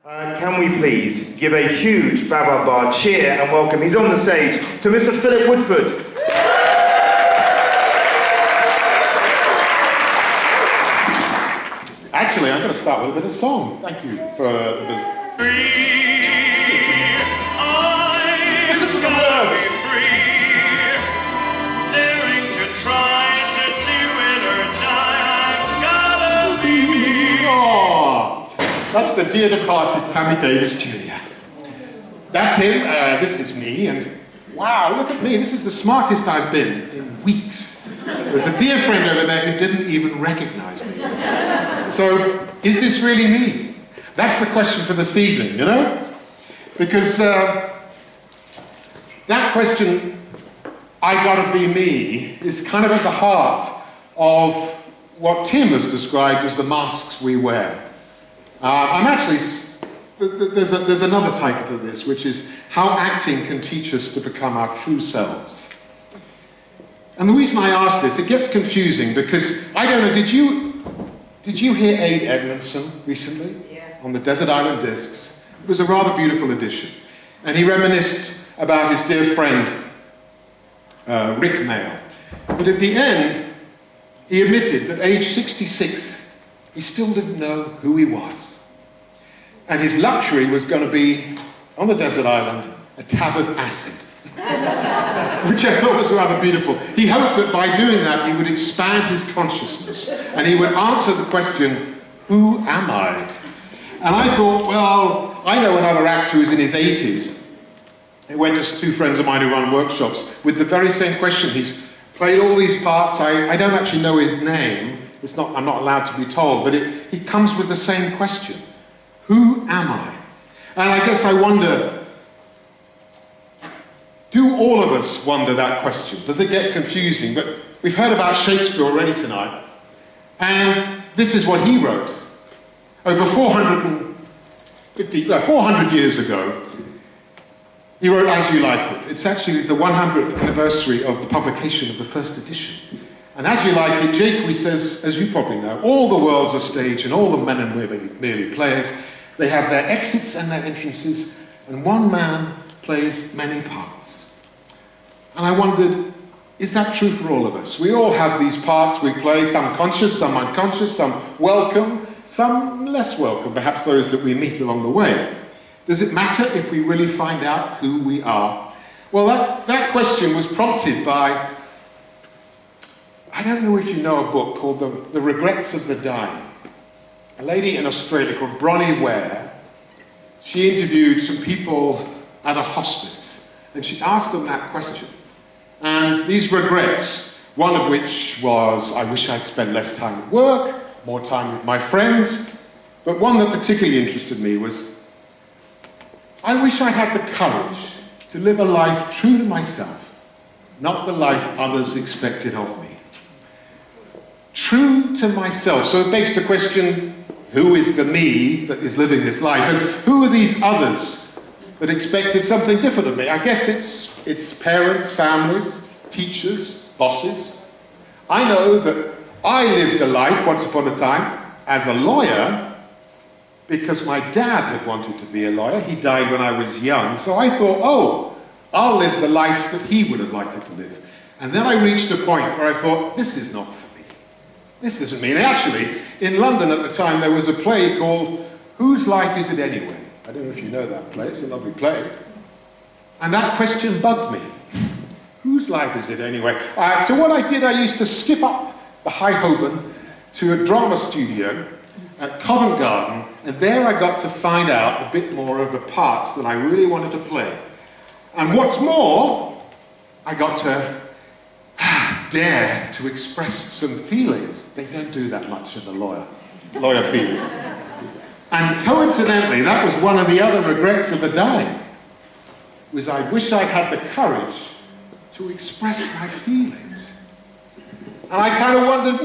Can we please give a huge bar cheer and welcome, he's on the stage, to Mr. Philip Woodford. Actually, I'm going to start with a bit of song. Thank you for the bit. Listen to the words. Daring to try to do it or die, I've gotta be me. Oh, that's the dear departed Sammy Davis Jr. That's him, this is me, and wow, look at me, this is the smartest I've been in weeks. There's a dear friend over there who didn't even recognize me. So, is this really me? That's the question for this evening, you know? Because that question, I gotta be me, is kind of at the heart of what Tim has described as the masks we wear. I'm actually, there's another title to this, which is how acting can teach us to become our true selves. And the reason I ask this, it gets confusing because, I don't know, did you hear Abe Edmondson recently? Yeah. On the Desert Island Discs? It was a rather beautiful edition. And he reminisced about his dear friend, Rick Mail. But at the end, he admitted that age 66, he still didn't know who he was. And his luxury was going to be, on the desert island, a tab of acid. Which I thought was rather beautiful. He hoped that by doing that he would expand his consciousness and he would answer the question, who am I? And I thought, well, I know another actor who's in his 80s. He went to two friends of mine who run workshops with the very same question. He's played all these parts. I don't actually know his name. I'm not allowed to be told, but he comes with the same question. Who am I? And I guess I wonder, do all of us wonder that question? Does it get confusing? But we've heard about Shakespeare already tonight, and this is what he wrote. Over 400 years ago, he wrote As You Like It. It's actually the 100th anniversary of the publication of the first edition. And As You Like It, Jake says, as you probably know, all the world's a stage and all the men and women merely players. They have their exits and their entrances, and one man plays many parts. And I wondered, is that true for all of us? We all have these parts we play, some conscious, some unconscious, some welcome, some less welcome, perhaps those that we meet along the way. Does it matter if we really find out who we are? Well, that question was prompted by, I don't know if you know a book called The Regrets of the Dying. A lady in Australia called Bronnie Ware, she interviewed some people at a hospice, and she asked them that question. And these regrets, one of which was, I wish I'd spent less time at work, more time with my friends, but one that particularly interested me was, I wish I had the courage to live a life true to myself, not the life others expected of me. True to myself. So it begs the question, who is the me that is living this life? And who are these others that expected something different of me? I guess it's parents, families, teachers, bosses. I know that I lived a life once upon a time as a lawyer because my dad had wanted to be a lawyer. He died when I was young. So I thought, oh, I'll live the life that he would have liked to live. And then I reached a point where I thought, this is not for me. This isn't me. And actually, in London at the time, there was a play called Whose Life Is It Anyway? I don't know if you know that play. It's a lovely play. And that question bugged me. Whose life is it anyway? So what I did, I used to skip up the High Holborn to a drama studio at Covent Garden, and there I got to find out a bit more of the parts that I really wanted to play. And what's more, I got to dare to express some feelings. They don't do that much in the lawyer field. And coincidentally, that was one of the other regrets of the dying, was I wish I'd had the courage to express my feelings. And I kind of wondered,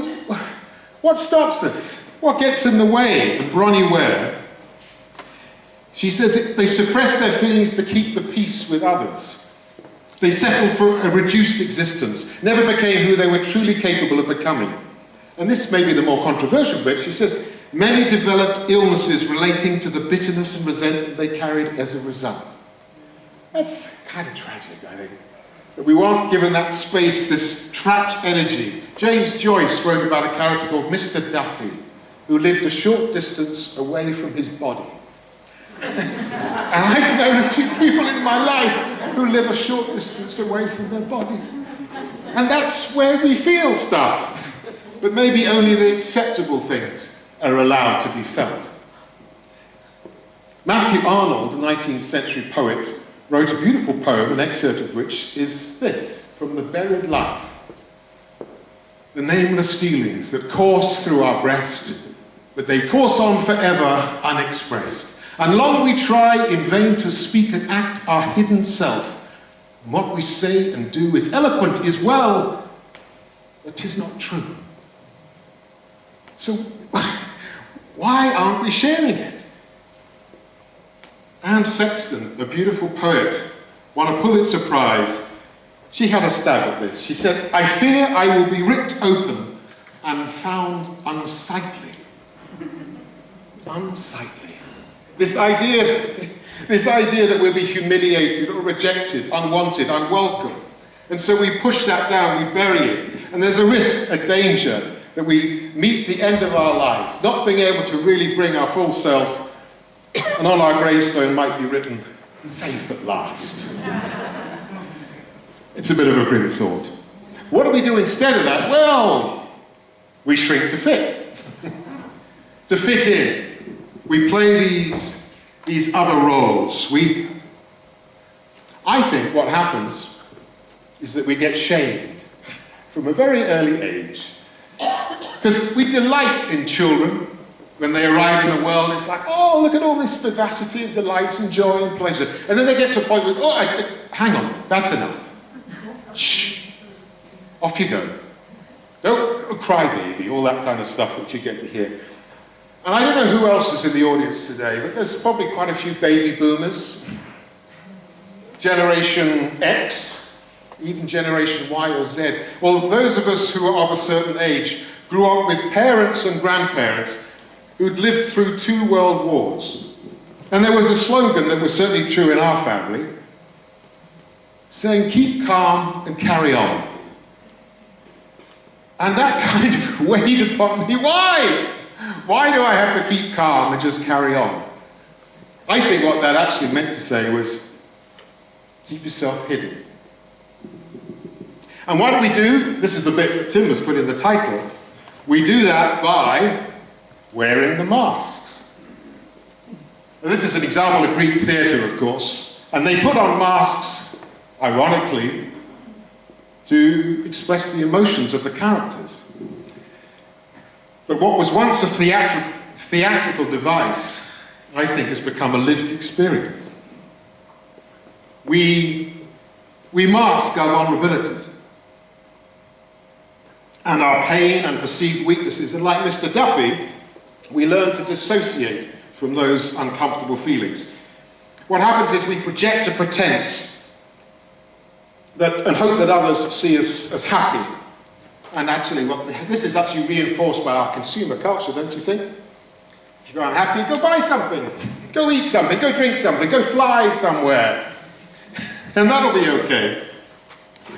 what stops us? What gets in the way? And Bronnie Ware, she says they suppress their feelings to keep the peace with others. They settled for a reduced existence, never became who they were truly capable of becoming. And this may be the more controversial bit. She says, Many developed illnesses relating to the bitterness and resentment they carried as a result. That's kind of tragic, I think. That we weren't given that space, this trapped energy. James Joyce wrote about a character called Mr. Duffy, who lived a short distance away from his body. And I've known a few people in my life who live a short distance away from their body. And that's where we feel stuff. But maybe only the acceptable things are allowed to be felt. Matthew Arnold, a 19th century poet, wrote a beautiful poem, an excerpt of which is this, From the Buried Life. The nameless feelings that course through our breast, but they course on forever unexpressed. And long we try in vain to speak and act our hidden self. And what we say and do is eloquent, is well, but 'tis not true. So why aren't we sharing it? Anne Sexton, a beautiful poet, won a Pulitzer Prize. She had a stab at this. She said, "I fear I will be ripped open and found unsightly." Unsightly. This idea that we'll be humiliated or rejected, unwanted, unwelcome. And so we push that down, we bury it. And there's a risk, a danger, that we meet the end of our lives, not being able to really bring our full self, and on our gravestone might be written, "Safe at last." It's a bit of a grim thought. What do we do instead of that? Well, we shrink to fit. To fit in. We play these other roles. I think what happens is that we get shamed from a very early age. Because we delight in children when they arrive in the world. It's like, oh, look at all this vivacity and delight and joy and pleasure. And then they get to a point where, oh, hang on, that's enough. Shh, off you go. Don't cry, baby, all that kind of stuff that you get to hear. And I don't know who else is in the audience today, but there's probably quite a few baby boomers, Generation X, even Generation Y or Z. Well, those of us who are of a certain age grew up with parents and grandparents who'd lived through 2 world wars. And there was a slogan that was certainly true in our family, saying, "Keep calm and carry on." And that kind of weighed upon me. Why? Why do I have to keep calm and just carry on? I think what that actually meant to say was, keep yourself hidden. And what do we do? This is the bit that Tim has put in the title. We do that by wearing the masks. And this is an example of Greek theatre, of course. And they put on masks, ironically, to express the emotions of the characters. But what was once a theatrical device, I think, has become a lived experience. We mask our vulnerabilities and our pain and perceived weaknesses. And like Mr. Duffy, we learn to dissociate from those uncomfortable feelings. What happens is we project a pretense and hope that others see us as happy. And actually, this is actually reinforced by our consumer culture, don't you think? If you're unhappy, go buy something, go eat something, go drink something, go fly somewhere. And that'll be okay.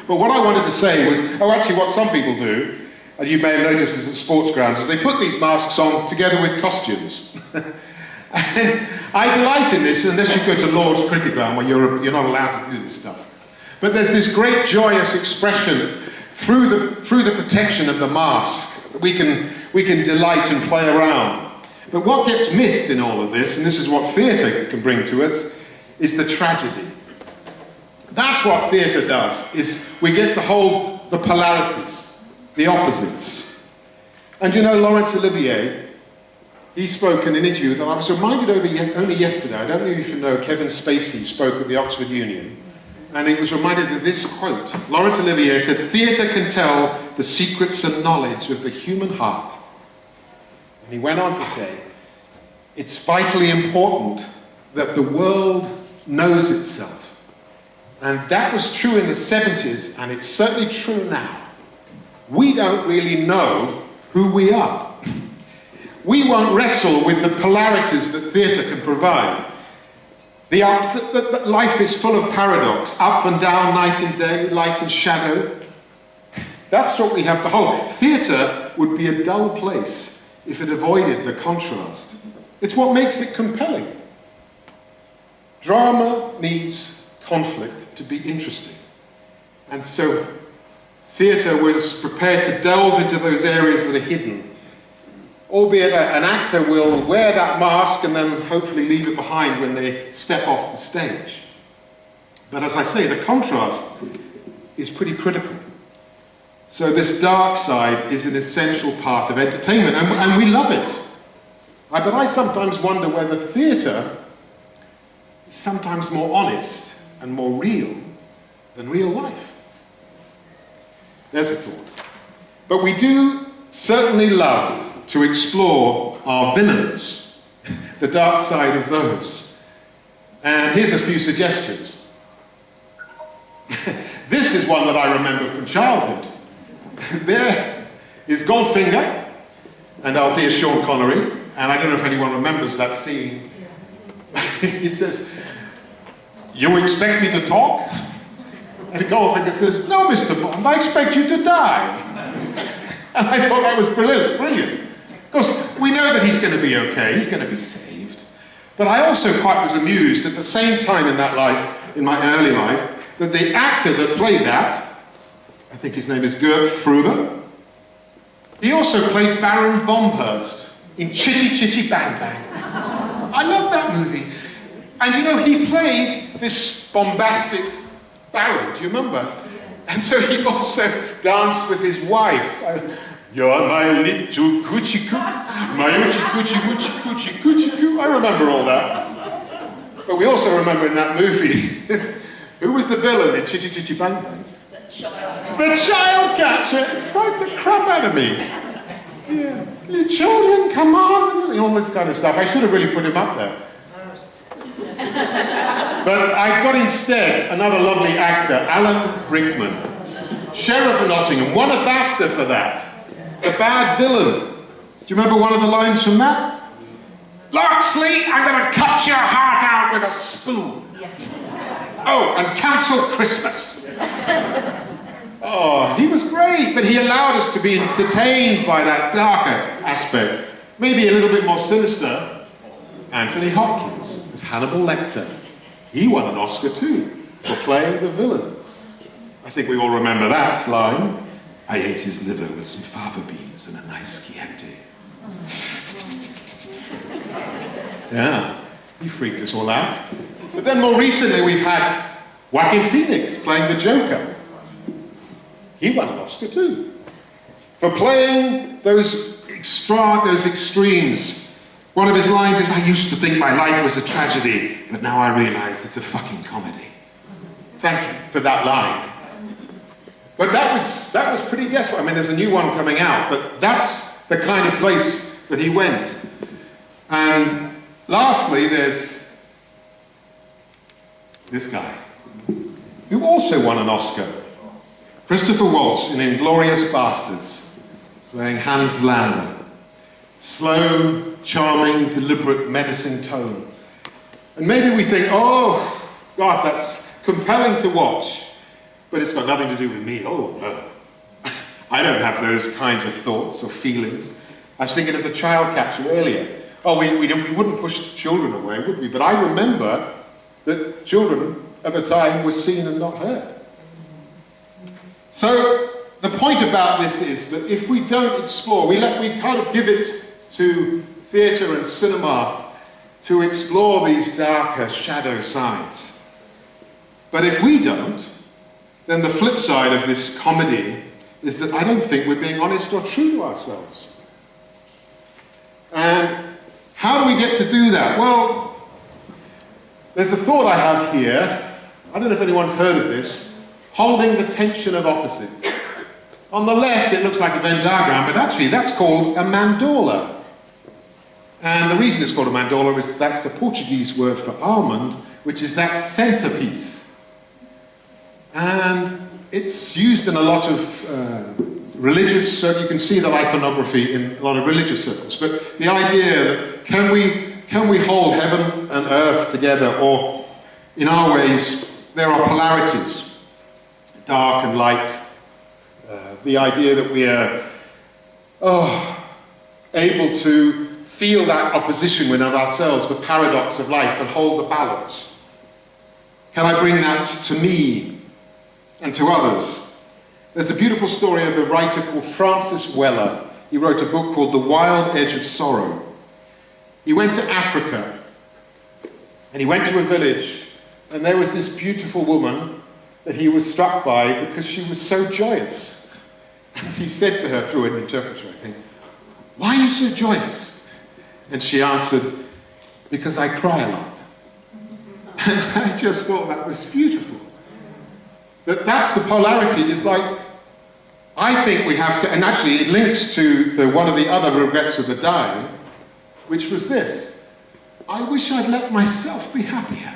But what I wanted to say was, actually what some people do, and you may have noticed this at sports grounds, is they put these masks on together with costumes. And I delight in this, unless you go to Lord's cricket ground where you're not allowed to do this stuff. But there's this great joyous expression through the protection of the mask. We can delight and play around. But what gets missed in all of this, and this is what theatre can bring to us, is the tragedy. That's what theatre does, is we get to hold the polarities, the opposites. And you know, Laurence Olivier, he spoke in an interview that I was reminded only yesterday. I don't know if you know, Kevin Spacey spoke at the Oxford Union. And he was reminded of this quote. Laurence Olivier said, "Theatre can tell the secrets and knowledge of the human heart." And he went on to say, "It's vitally important that the world knows itself." And that was true in the 70s, and it's certainly true now. We don't really know who we are. we won't wrestle with the polarities that theatre can provide. The ups, that life is full of paradox, up and down, night and day, light and shadow. That's what we have to hold. Theatre would be a dull place if it avoided the contrast. It's what makes it compelling. Drama needs conflict to be interesting. And so theatre was prepared to delve into those areas that are hidden. Albeit an actor will wear that mask and then hopefully leave it behind when they step off the stage. But as I say, the contrast is pretty critical. So this dark side is an essential part of entertainment, and we love it. But I sometimes wonder whether theatre is sometimes more honest and more real than real life. There's a thought. But we do certainly love to explore our villains, the dark side of those. And here's a few suggestions. This is one that I remember from childhood. There is Goldfinger and our dear Sean Connery, and I don't know if anyone remembers that scene. He says, "You expect me to talk?" And Goldfinger says, "No, Mr. Bond, I expect you to die." And I thought that was brilliant. Of course, we know that he's going to be okay, he's going to be saved. But I also quite was amused at the same time in that life, in my early life, that the actor that played that, I think his name is Gert Fruber, he also played Baron Bombhurst in Chitty Chitty Bang Bang. I love that movie. And you know, he played this bombastic Baron, do you remember? And so he also danced with his wife. You're my little coochie coo, my oochie coochie woochie coochie coochie coo. I remember all that. But we also remember in that movie, who was the villain in Chitty Chitty Bang Bang? The child catcher. It frightened the crap out of me. Yeah. The children, come on, all this kind of stuff. I should have really put him up there. But I've got instead another lovely actor, Alan Rickman, Sheriff of Nottingham, won a BAFTA for that. The bad villain. Do you remember one of the lines from that? "Loxley, I'm going to cut your heart out with a spoon." Oh, and cancel Christmas. Oh, he was great, but he allowed us to be entertained by that darker aspect. Maybe a little bit more sinister. Anthony Hopkins as Hannibal Lecter. He won an Oscar too for playing the villain. I think we all remember that line. "I ate his liver with some fava beans and a nice Chianti." Yeah, he freaked us all out. But then more recently we've had Joaquin Phoenix playing the Joker. He won an Oscar too for playing those extremes. One of his lines is, "I used to think my life was a tragedy, but now I realize it's a fucking comedy." Thank you for that line. But that was pretty desperate. I mean, there's a new one coming out, but that's the kind of place that he went. And lastly, there's this guy, who also won an Oscar. Christopher Waltz in *Inglourious Bastards*, playing Hans Landa. Slow, charming, deliberate, menacing tone. And maybe we think, oh, God, that's compelling to watch. But it's got nothing to do with me. Oh, no. I don't have those kinds of thoughts or feelings. I was thinking of the child catcher earlier. Oh, we wouldn't push children away, would we? But I remember that children at the time were seen and not heard. So the point about this is that if we don't explore, we kind of give it to theatre and cinema to explore these darker shadow sides. But if we don't, then the flip side of this comedy is that I don't think we're being honest or true to ourselves. And how do we get to do that? Well, there's a thought I have here. I don't know if anyone's heard of this. Holding the tension of opposites. On the left, it looks like a Venn diagram, but actually that's called a mandala. And the reason it's called a mandala is that's the Portuguese word for almond, which is that centerpiece. And it's used in a lot of religious, you can see that iconography in a lot of religious circles, but the idea that can we hold heaven and earth together, or in our ways, there are polarities, dark and light, the idea that we are able to feel that opposition within ourselves, the paradox of life, and hold the balance. Can I bring that to me and to others? There's a beautiful story of a writer called Francis Weller. He wrote a book called The Wild Edge of Sorrow. He went to Africa, and he went to a village, and there was this beautiful woman that he was struck by because she was so joyous. And he said to her, through an interpreter, I think, "Why are you so joyous?" And she answered, "Because I cry a lot." And I just thought that was beautiful. That's the polarity. It's like, I think we have to, and actually it links to one of the other regrets of the dying, which was this: I wish I'd let myself be happier.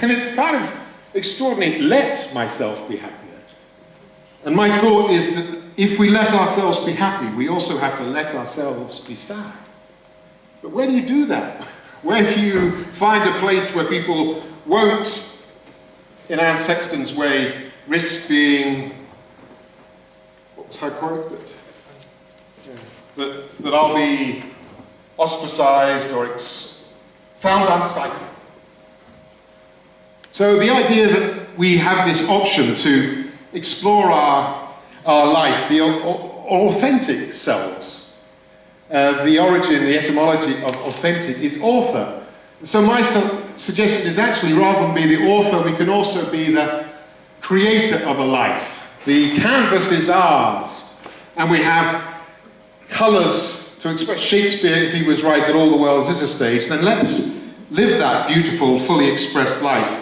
And it's kind of extraordinary, let myself be happier. And my thought is that if we let ourselves be happy, we also have to let ourselves be sad. But where do you do that? Where do you find a place where people won't, in Anne Sexton's way, risk being, what was her quote? That I'll be ostracized or found unsightly. So the idea that we have this option to explore our life, the authentic selves. The origin, the etymology of authentic is author. So my suggestion is actually, rather than be the author, we can also be the creator of a life. The canvas is ours, and we have colours to express. Shakespeare, if he was right that all the world is a stage, then let's live that beautiful, fully expressed life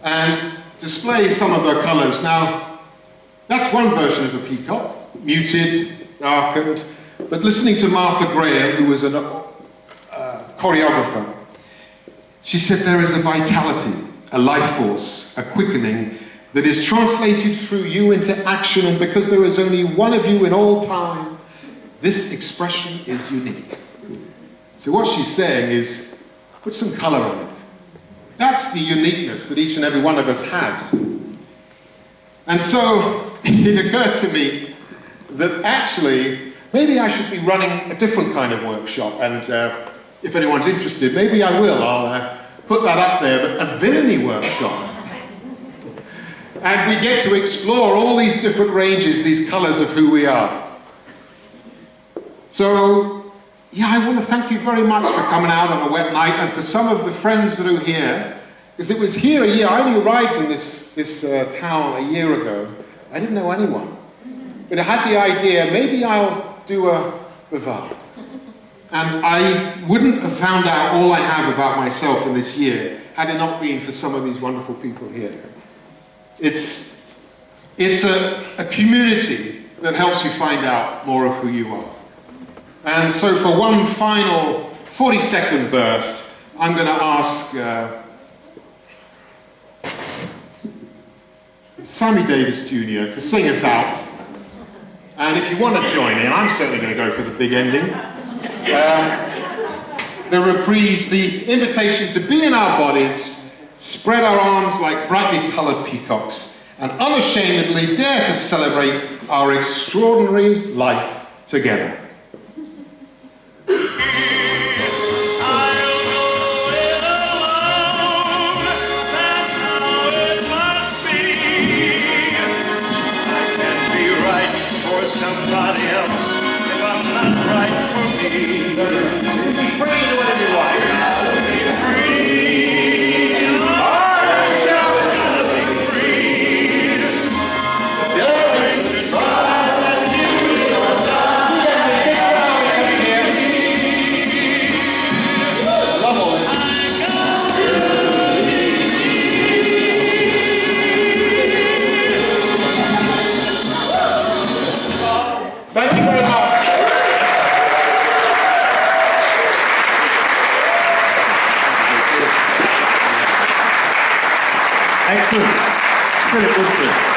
and display some of the colours. Now, that's one version of a peacock, muted, darkened. But listening to Martha Graham, who was a choreographer, she said there is a vitality, a life force, a quickening that is translated through you into action, and because there is only one of you in all time, this expression is unique. So what she's saying is, put some colour on it. That's the uniqueness that each and every one of us has. And so it occurred to me that actually, maybe I should be running a different kind of workshop, and if anyone's interested, maybe I will. I'll put that up there, but a villainy workshop. And we get to explore all these different ranges, these colours of who we are. So, yeah, I want to thank you very much for coming out on a wet night, and for some of the friends that are here, because it was here a year. I only arrived in this town a year ago. I didn't know anyone. But I had the idea, maybe I'll do a bavard. And I wouldn't have found out all I have about myself in this year had it not been for some of these wonderful people here. It's a community that helps you find out more of who you are. And so for one final 40-second burst, I'm going to ask Sammy Davis Jr. to sing us out. And if you want to join in, I'm certainly going to go for the big ending. The reprise, the invitation to be in our bodies, spread our arms like brightly coloured peacocks, and unashamedly dare to celebrate our extraordinary life together. Somebody else, if I'm not right for me. Be free to whatever you want. Be free. I'm just gonna be free. Daring to try and do or die. Thank you very much. Excellent. Philip Woodford.